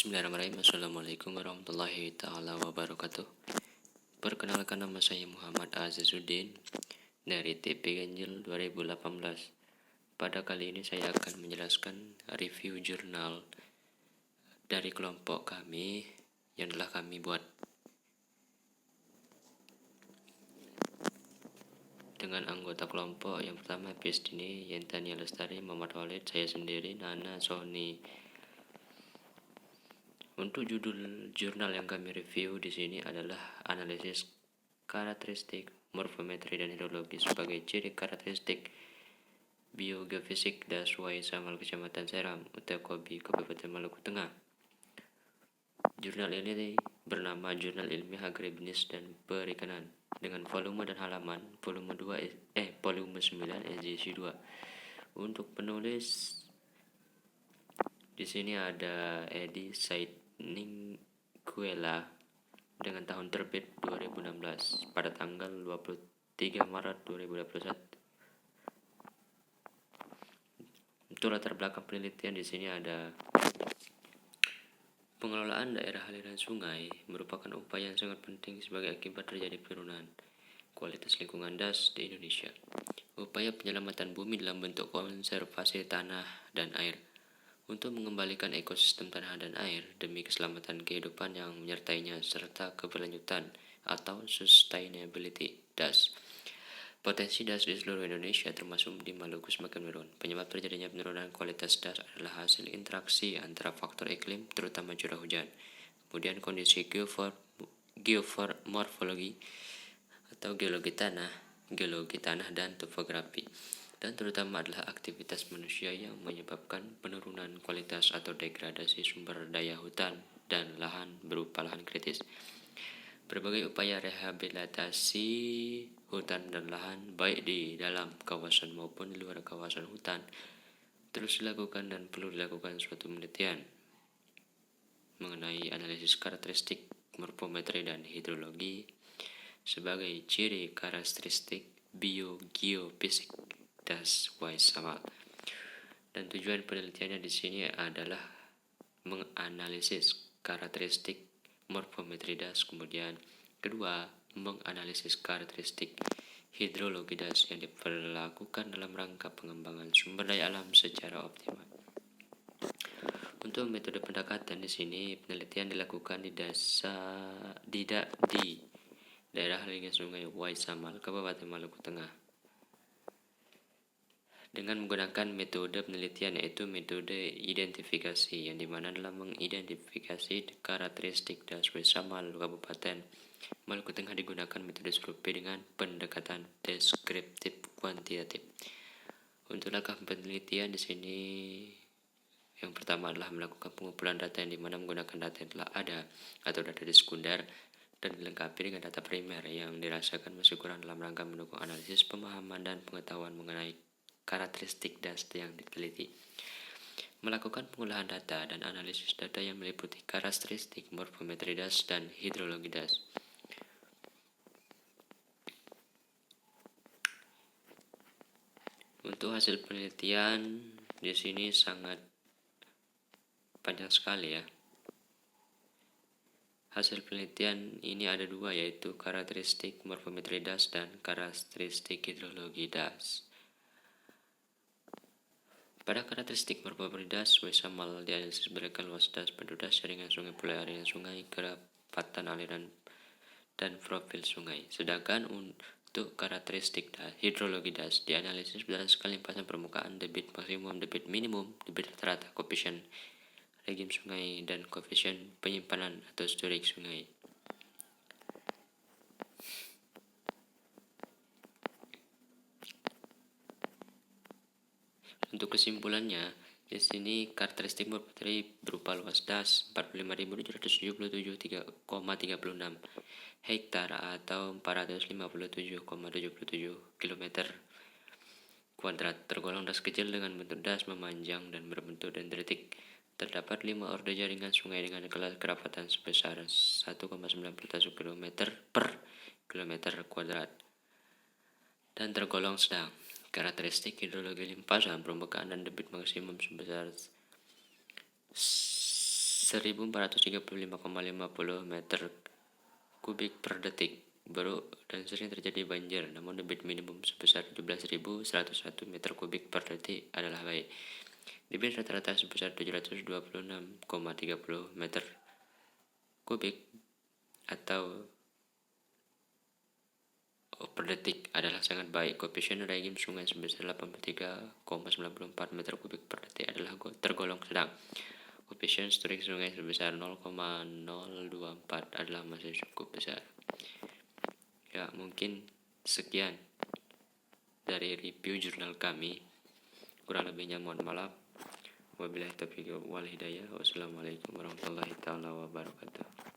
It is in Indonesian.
Bismillahirrahmanirrahim. Assalamualaikum warahmatullahi ta'ala wabarakatuh. Perkenalkan, nama saya Muhammad Azizuddin dari TP Ganjil 2018. Pada kali ini saya akan menjelaskan review jurnal dari kelompok kami yang telah kami buat dengan anggota kelompok yang pertama Pistini, Yentania Lestari, Muhammad Walid, saya sendiri, Nana, Sony. Untuk judul jurnal yang kami review di sini adalah analisis karakteristik morfometri dan hidrologi sebagai ciri karakteristik biogeofisik Daswai Samal Kecamatan Seram, Utakobi, Kabupaten Maluku Tengah. Jurnal ini bernama Jurnal Ilmiah Agribisnis dan Perikanan dengan volume dan halaman volume 9 edisi 2. Untuk penulis di sini ada Edi Said Ningguela dengan tahun terbit 2016 pada tanggal 23 Maret 2021. Untuk latar belakang penelitian di sini ada pengelolaan daerah aliran sungai merupakan upaya yang sangat penting sebagai akibat terjadi penurunan kualitas lingkungan das di Indonesia. Upaya penyelamatan bumi dalam bentuk konservasi tanah dan air untuk mengembalikan ekosistem tanah dan air demi keselamatan kehidupan yang menyertainya serta keberlanjutan atau sustainability DAS. Potensi DAS di seluruh Indonesia termasuk di Maluku semakin menurun. Penyebab terjadinya penurunan kualitas DAS adalah hasil interaksi antara faktor iklim terutama curah hujan, kemudian kondisi geomorfologi atau geologi tanah dan topografi, dan terutama adalah aktivitas manusia yang menyebabkan penurunan kualitas atau degradasi sumber daya hutan dan lahan berupa lahan kritis. Berbagai upaya rehabilitasi hutan dan lahan baik di dalam kawasan maupun di luar kawasan hutan terus dilakukan dan perlu dilakukan suatu penelitian mengenai analisis karakteristik morfometri dan hidrologi sebagai ciri karakteristik biogeofisik Daswai Samal. Dan tujuan penelitiannya di sini adalah menganalisis karakteristik morfometri das, kemudian kedua menganalisis karakteristik hidrologi das yang diperlakukan dalam rangka pengembangan sumber daya alam secara optimal. Untuk metode pendekatan di sini penelitian dilakukan di daerah aliran sungai Wai Samal, Kabupaten Maluku Tengah, dengan menggunakan metode penelitian yaitu metode identifikasi, yang dimana dalam mengidentifikasi karakteristik Daswai Samal Kabupaten Maluku Tengah digunakan metode survei dengan pendekatan deskriptif kuantitatif. Untuk langkah penelitian di sini yang pertama adalah melakukan pengumpulan data yang dimana menggunakan data yang telah ada atau data di sekunder dan dilengkapi dengan data primer yang dirasakan masih kurang dalam rangka mendukung analisis pemahaman dan pengetahuan mengenai karakteristik das yang diteliti. Melakukan pengolahan data dan analisis data yang meliputi karakteristik morfometri das dan hidrologi das. Untuk hasil penelitian di sini sangat panjang sekali ya. Hasil penelitian ini ada dua, yaitu karakteristik morfometri das dan karakteristik hidrologi das. Pada karakteristik morfometri das, Daswai Samal dianalisis berdasarkan luas das, penduduk das, jaringan sungai, pola aliran sungai, kerapatan aliran, dan profil sungai. Sedangkan untuk karakteristik hidrologi das dianalisis berdasarkan limpasan permukaan, debit maksimum, debit minimum, debit rata-rata, koefisien regim sungai, dan koefisien penyimpanan atau storage sungai. Untuk kesimpulannya, di sini karakteristik morfometri berupa luas das 45.777,36 hektar atau 457,77 km kuadrat, tergolong das kecil dengan bentuk das memanjang dan berbentuk dendritik. Terdapat 5 orde jaringan sungai dengan kelas kerapatan sebesar 1,91 km per kilometer kuadrat dan tergolong sedang. Karakteristik hidrologi limpasan permukaan dan debit maksimum sebesar 1435,50 meter kubik per detik. Baru dan sering terjadi banjir, namun debit minimum sebesar 17.101 meter kubik per detik adalah baik. Debit rata-rata sebesar 726,30 meter kubik atau per detik adalah sangat baik. Koefisien regim sungai sebesar 83,94 meter kubik per detik adalah tergolong sedang. Koefisien strik sungai sebesar 0,024 adalah masih cukup besar. Ya, mungkin sekian dari review jurnal kami. Kurang lebihnya mohon maaf. Wabillahi taufiq wal hidayah. Wassalamualaikum warahmatullahi taala wabarakatuh.